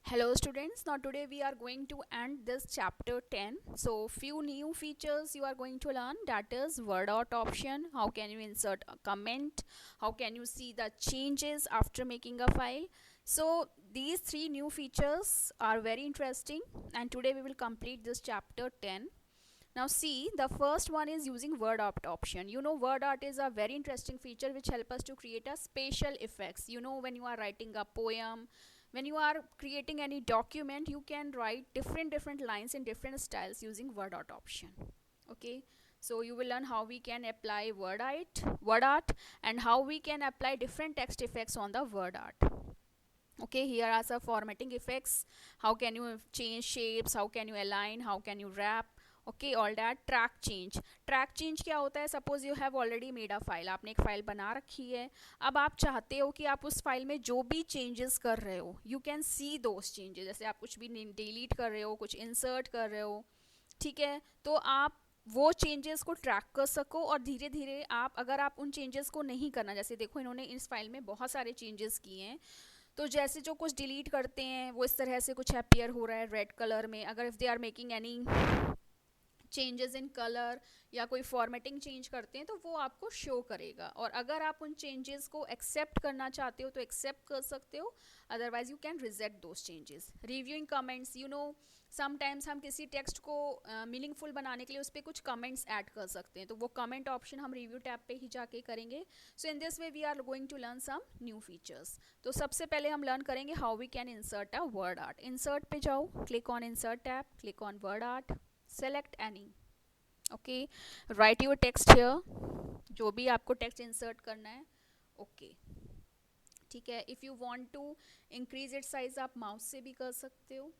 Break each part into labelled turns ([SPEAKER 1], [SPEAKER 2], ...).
[SPEAKER 1] Hello students, now today we are going to end this chapter 10. So few new features you are going to learn, that is word out option, how can you insert a comment, how can you see the changes after making a file. So these three new features are very interesting and today we will complete this chapter 10. Now see, the first one is using word art option. You know, word art is a very interesting feature which help us to create a spatial effects. You know, when you are writing a poem, when you are creating any document, you can write different lines in different styles using word art option. Okay, so you will learn how we can apply word art and how we can apply different text effects on the word art. Okay, here are some formatting effects. How can you change shapes, how can you align, how can you wrap. Okay all that track change क्या होता है? Suppose you have already made a file, आपने एक file बना रखी है, अब आप चाहते हो कि आप उस फाइल में जो भी चेंजेस कर रहे हो you can see those changes. जैसे आप कुछ भी डिलीट कर रहे हो, कुछ इंसर्ट कर रहे हो, ठीक है, तो आप वो चेंजेस को ट्रैक कर सको और धीरे धीरे आप, अगर आप उन चेंजेस को नहीं करना, जैसे देखो इन्होंने इस फाइल में बहुत सारे चेंजेस किए हैं, तो जैसे जो कुछ डिलीट करते हैं वो इस तरह से कुछ अपीयर हो रहा है रेड कलर में. अगर if they are making any changes in colour या कोई फॉर्मेटिंग चेंज करते हैं तो वो आपको शो करेगा. और अगर आप उन चेंजेस को एक्सेप्ट करना चाहते हो तो एक्सेप्ट कर सकते हो, otherwise you can reject those changes. Reviewing comments, you know sometimes हम किसी टेक्स्ट को मीनिंगफुल बनाने के लिए उस पर कुछ कमेंट्स ऐड कर सकते हैं, तो वो कमेंट ऑप्शन हम रिव्यू टैब पे ही जाके करेंगे. So in this way we are going to learn some new features. तो सबसे पहले हम लर्न करेंगे how we can insert a word art. Insert पे जाओ, click on insert tab, click on word art, select any. Okay, write your text here, जो भी आपको टेक्स्ट इंसर्ट करना है. ओके, ठीक है. If you want to increase it size, आप माउस से भी कर सकते हो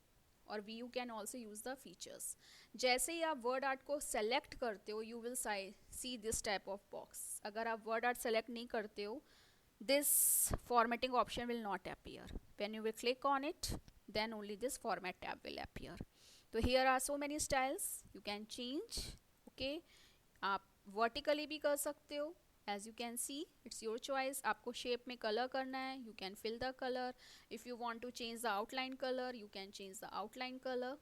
[SPEAKER 1] और we you can also use the features. जैसे ही आप वर्ड आर्ट को सेलेक्ट करते हो you will see this type of box. अगर आप वर्ड आर्ट सेलेक्ट नहीं करते हो, this formatting option will not appear. When you will click on it, then only this format tab will appear. So here are so many styles you can change. Okay, आप vertically भी कर सकते हो. As you can see, it's your choice. आपको shape में color करना है, you can fill the color. If you want to change the outline color, you can change the outline color.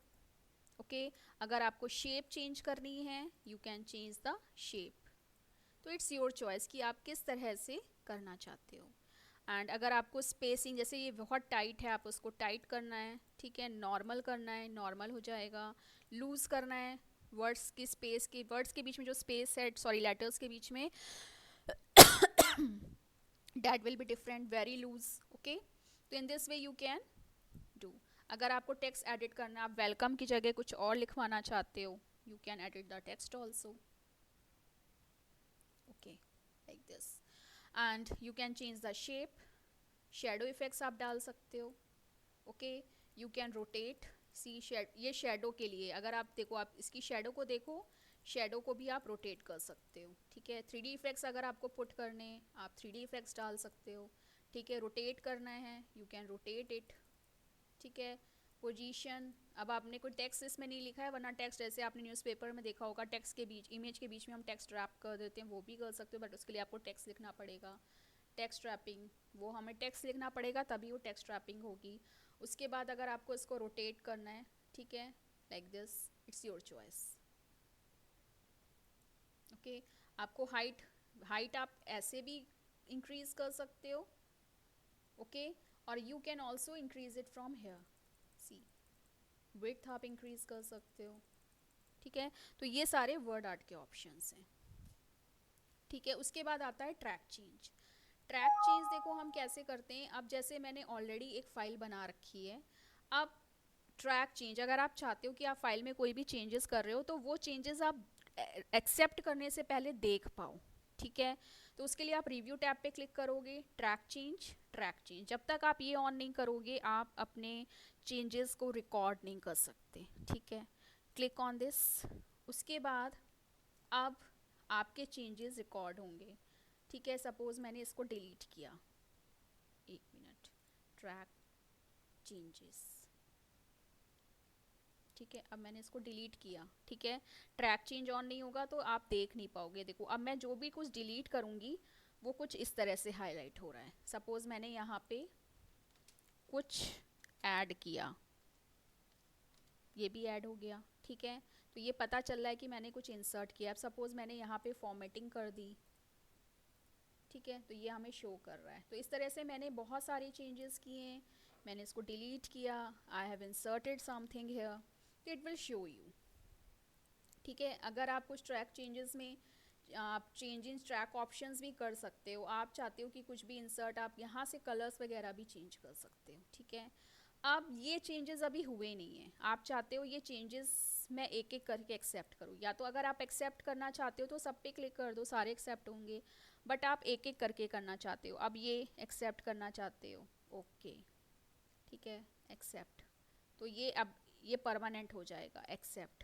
[SPEAKER 1] Okay, अगर आपको shape change करनी है, you can change the shape. तो it's your choice कि आप किस तरह से करना चाहते हो. एंड अगर आपको स्पेसिंग, जैसे ये बहुत टाइट है, आप उसको टाइट करना है, ठीक है, नॉर्मल करना है, नॉर्मल हो जाएगा. लूज़ करना है, वर्ड्स की स्पेस के, वर्ड्स के बीच में जो स्पेस है, सॉरी लेटर्स के बीच में, that will be different, very loose. Okay, तो in this way you can do. अगर आपको टेक्स्ट एडिट करना है, आप वेलकम की जगह कुछ और लिखवाना चाहते हो, you can edit the text also. Okay, like this. And you can change the shape. Shadow effects आप डाल सकते हो. Okay, you can rotate. See ये शेडो के लिए, अगर आप देखो, आप इसकी शेडो को देखो, शेडो को भी आप रोटेट कर सकते हो. ठीक है, 3D इफेक्ट्स अगर आपको पुट करने, आप 3D इफेक्ट्स डाल सकते हो. ठीक है, रोटेट करना है, यू कैन रोटेट इट. ठीक है, पोजीशन, अब आपने कोई टेक्स्ट इसमें नहीं लिखा है, वरना टेक्स्ट जैसे आपने न्यूज़पेपर में देखा होगा, टेक्स्ट के बीच, इमेज के बीच में हम टेक्स्ट रैप कर देते हैं, वो भी कर सकते हो, बट उसके लिए आपको टेक्स्ट लिखना पड़ेगा. टेक्स्ट रैपिंग, वो हमें टेक्स्ट लिखना पड़ेगा तभी वो टेक्स्ट रैपिंग होगी. उसके बाद अगर आपको इसको रोटेट करना है, ठीक है, like this, it's your choice. Okay, आपको हाइट हाइट आप ऐसे भी इंक्रीज कर सकते हो. ओके, और you can also increase it from here. See, width आप इंक्रीज कर सकते हो. ठीक है, तो ये सारे वर्ड आर्ट के ऑप्शंस हैं. ठीक है, उसके बाद आता है ट्रैक चेंज. ट्रैक चेंज देखो हम कैसे करते हैं. अब जैसे मैंने ऑलरेडी एक फ़ाइल बना रखी है, अब ट्रैक चेंज, अगर आप चाहते हो कि आप फाइल में कोई भी चेंजेस कर रहे हो तो वो चेंजेस आप एक्सेप्ट करने से पहले देख पाओ. ठीक है, तो उसके लिए आप रिव्यू टैब पे क्लिक करोगे, ट्रैक चेंज. जब तक आप ये ऑन नहीं करोगे आप अपने चेंजेस को रिकॉर्ड नहीं कर सकते. ठीक है, क्लिक ऑन दिस. उसके बाद अब आपके चेंजेस रिकॉर्ड होंगे. ठीक है, सपोज मैंने इसको डिलीट किया, एक मिनट, ट्रैक चेंजेस. ठीक है, अब मैंने इसको डिलीट किया. ठीक है, ट्रैक चेंज ऑन नहीं होगा तो आप देख नहीं पाओगे. देखो अब मैं जो भी कुछ डिलीट करूँगी वो कुछ इस तरह से हाईलाइट हो रहा है. सपोज मैंने यहाँ पे कुछ ऐड किया, ये भी ऐड हो गया, ठीक है। तो ये पता चल रहा है कि मैंने कुछ इंसर्ट किया। अब सपोज मैंने यहाँ पे फॉर्मेटिंग कर दी, ठीक है, तो ये हमें शो कर रहा है। तो इस तरह से मैंने बहुत सारे चेंजेस किए, मैंने इसको डिलीट किया, I have inserted something here, तो इट विल शो यू, ठीक है। अगर आप कुछ ट्रैक चेंजेस में आप चेंज इन ट्रैक ऑप्शंस भी कर सकते हो, आप चाहते हो कि कुछ भी इंसर्ट, आप यहाँ से कलर्स वगैरह भी चेंज कर सकते हो, ठीक है। अब ये चेंजेस अभी हुए नहीं हैं, आप चाहते हो ये चेंजेस मैं एक एक करके एक्सेप्ट करूँ, या तो अगर आप एक्सेप्ट करना चाहते हो तो सब पे क्लिक कर दो, सारे एक्सेप्ट होंगे, बट आप एक एक करके करना चाहते हो, अब ये एक्सेप्ट करना चाहते हो, ओके, ठीक है, एक्सेप्ट, तो ये अब ये परमानेंट हो जाएगा, एक्सेप्ट।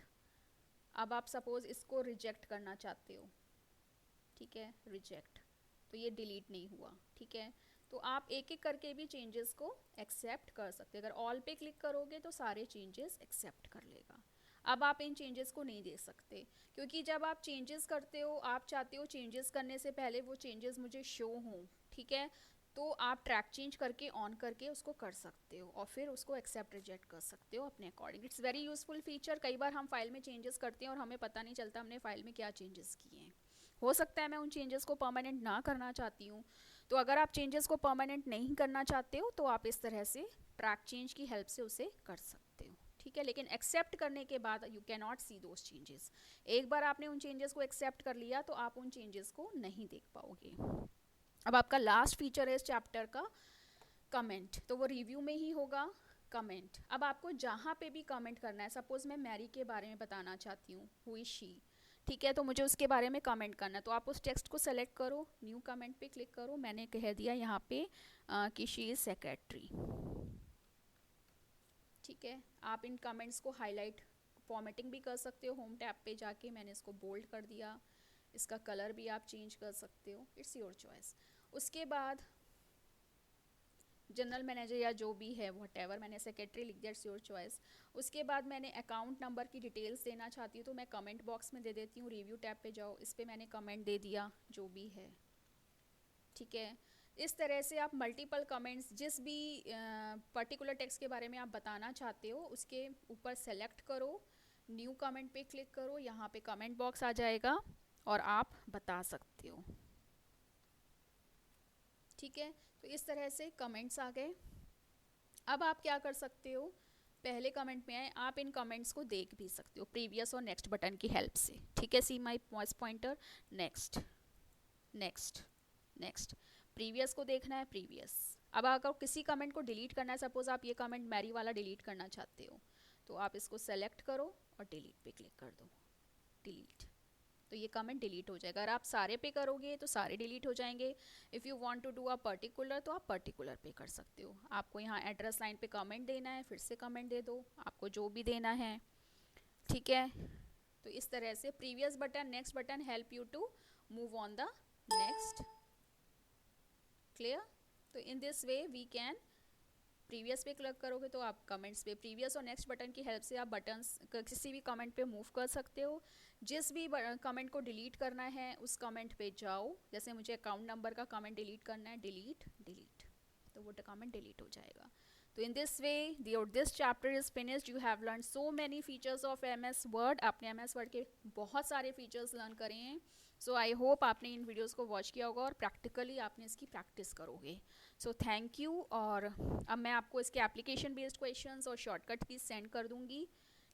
[SPEAKER 1] अब आप सपोज इसको रिजेक्ट करना चाहते हो, ठीक है, रिजेक्ट, तो ये डिलीट नहीं हुआ, ठीक है। तो आप एक एक करके भी चेंजेस को एक्सेप्ट कर सकते हैं। अगर ऑल पे क्लिक करोगे तो सारे चेंजेस एक्सेप्ट कर लेगा। अब आप इन चेंजेस को नहीं दे सकते, क्योंकि जब आप चेंजेस करते हो आप चाहते हो चेंजेस करने से पहले वो चेंजेस मुझे शो हों, ठीक है। तो आप ट्रैक चेंज करके ऑन करके उसको कर सकते हो और फिर उसको एक्सेप्ट रिजेक्ट कर सकते हो अपने according. It's very useful feature. कई बार हम फाइल में चेंजेस करते हैं और हमें पता नहीं चलता हमने फाइल में क्या चेंजेस किए हैं। हो सकता है मैं उन चेंजेस को परमानेंट ना करना चाहती हूँ, तो अगर आप चेंजेस को परमानेंट नहीं करना चाहते हो तो आप इस तरह से ट्रैक चेंज की हेल्प से उसे कर सकते हो, ठीक है। लेकिन एक्सेप्ट करने के बाद you can not C those changes. एक बार आपने उन चेंजेस को एक्सेप्ट कर लिया तो आप उन चेंजेस को नहीं देख पाओगे। अब आपका लास्ट फीचर है इस चैप्टर का कमेंट, तो वो रिव्यू में ही होगा कमेंट। अब आपको जहाँ पे भी कमेंट करना है, सपोज मैं मैरी के बारे में बताना चाहती हूँ, हु इज शी, ठीक है, तो मुझे उसके बारे में कमेंट करना है, तो आप उस टेक्स्ट को सेलेक्ट करो, न्यू कमेंट पे क्लिक करो, मैंने कह दिया यहाँ पे कि शी इज़ सेक्रेटरी, ठीक है। आप इन कमेंट्स को हाईलाइट फॉर्मेटिंग भी कर सकते हो, होम टैब पे जाके मैंने इसको बोल्ड कर दिया, इसका कलर भी आप चेंज कर सकते हो, इट्स योर चॉइस। उसके बाद जनरल मैनेजर या जो भी है व्हाटएवर, मैंने सेक्रेटरी लिख दिया, इट्स योर चॉइस। उसके बाद मैंने अकाउंट नंबर की डिटेल्स देना चाहती हूँ तो मैं कमेंट बॉक्स में दे देती हूँ, रिव्यू टैब पे जाओ, इस पर मैंने कमेंट दे दिया जो भी है, ठीक है। इस तरह से आप मल्टीपल कमेंट्स जिस भी पर्टिकुलर टेक्स्ट के बारे में आप बताना चाहते हो उसके ऊपर सेलेक्ट करो, न्यू कमेंट पे क्लिक करो, यहाँ पे कमेंट बॉक्स आ जाएगा और आप बता सकते हो, ठीक है। तो इस तरह से कमेंट्स आ गए। अब आप क्या कर सकते हो, पहले कमेंट में आए, आप इन कमेंट्स को देख भी सकते हो प्रीवियस और नेक्स्ट बटन की हेल्प से, ठीक है। See my mouse pointer, next next next, previous को देखना है, प्रीवियस। अब अगर किसी कमेंट को डिलीट करना है, सपोज आप ये कमेंट मैरी वाला डिलीट करना चाहते हो, तो आप इसको सेलेक्ट करो और डिलीट पे क्लिक कर दो, डिलीट, तो ये कमेंट डिलीट हो जाएगा। अगर आप सारे पे करोगे तो सारे डिलीट हो जाएंगे। If you want to do a particular तो आप पर्टिकुलर पे कर सकते हो। आपको यहाँ एड्रेस लाइन पे कमेंट देना है, फिर से कमेंट दे दो, आपको जो भी देना है, ठीक है। तो इस तरह से previous button, next button help you to move on the next, clear. तो in this way we can, previous पे क्लिक करोगे तो आप कमेंट्स पे, प्रीवियस और नेक्स्ट बटन की हेल्प से आप बटन्स किसी भी कमेंट पे मूव कर सकते हो। जिस भी कमेंट को डिलीट करना है उस कमेंट पे जाओ, जैसे मुझे अकाउंट नंबर का कमेंट डिलीट करना है, डिलीट डिलीट, तो वो कमेंट डिलीट हो जाएगा। तो in this way this chapter is finished. You have learn so many features of MS word. आपने MS वर्ड के बहुत सारे फीचर्स लर्न करे हैं। सो आई होप आपने इन वीडियोस को वॉच किया होगा और प्रैक्टिकली आपने इसकी प्रैक्टिस करोगे। So thank you. और अब मैं आपको इसके एप्लीकेशन बेस्ड क्वेश्चंस और शॉर्टकट कीज सेंड कर दूंगी,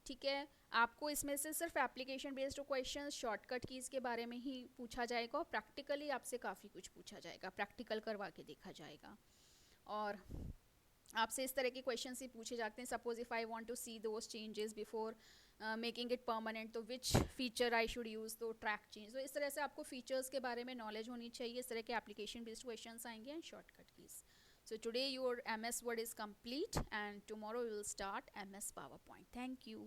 [SPEAKER 1] ठीक है। आपको इसमें से सिर्फ application based questions, shortcut keys के बारे में ही पूछा जाएगा और प्रैक्टिकली आपसे काफ़ी कुछ पूछा जाएगा, प्रैक्टिकल करवा के देखा जाएगा। और आपसे इस तरह के क्वेश्चन ही पूछे जाते हैं, suppose if I want to see those changes before making it permanent, तो which feature I should use, तो ट्रैक चेंज। तो इस तरह से आपको फीचर्स के बारे में नॉलेज होनी चाहिए। इस तरह के एप्लीकेशन बेस्ड क्वेश्चंस आएंगे and shortcut keys. So today your MS Word is complete and tomorrow we will start MS PowerPoint. Thank you.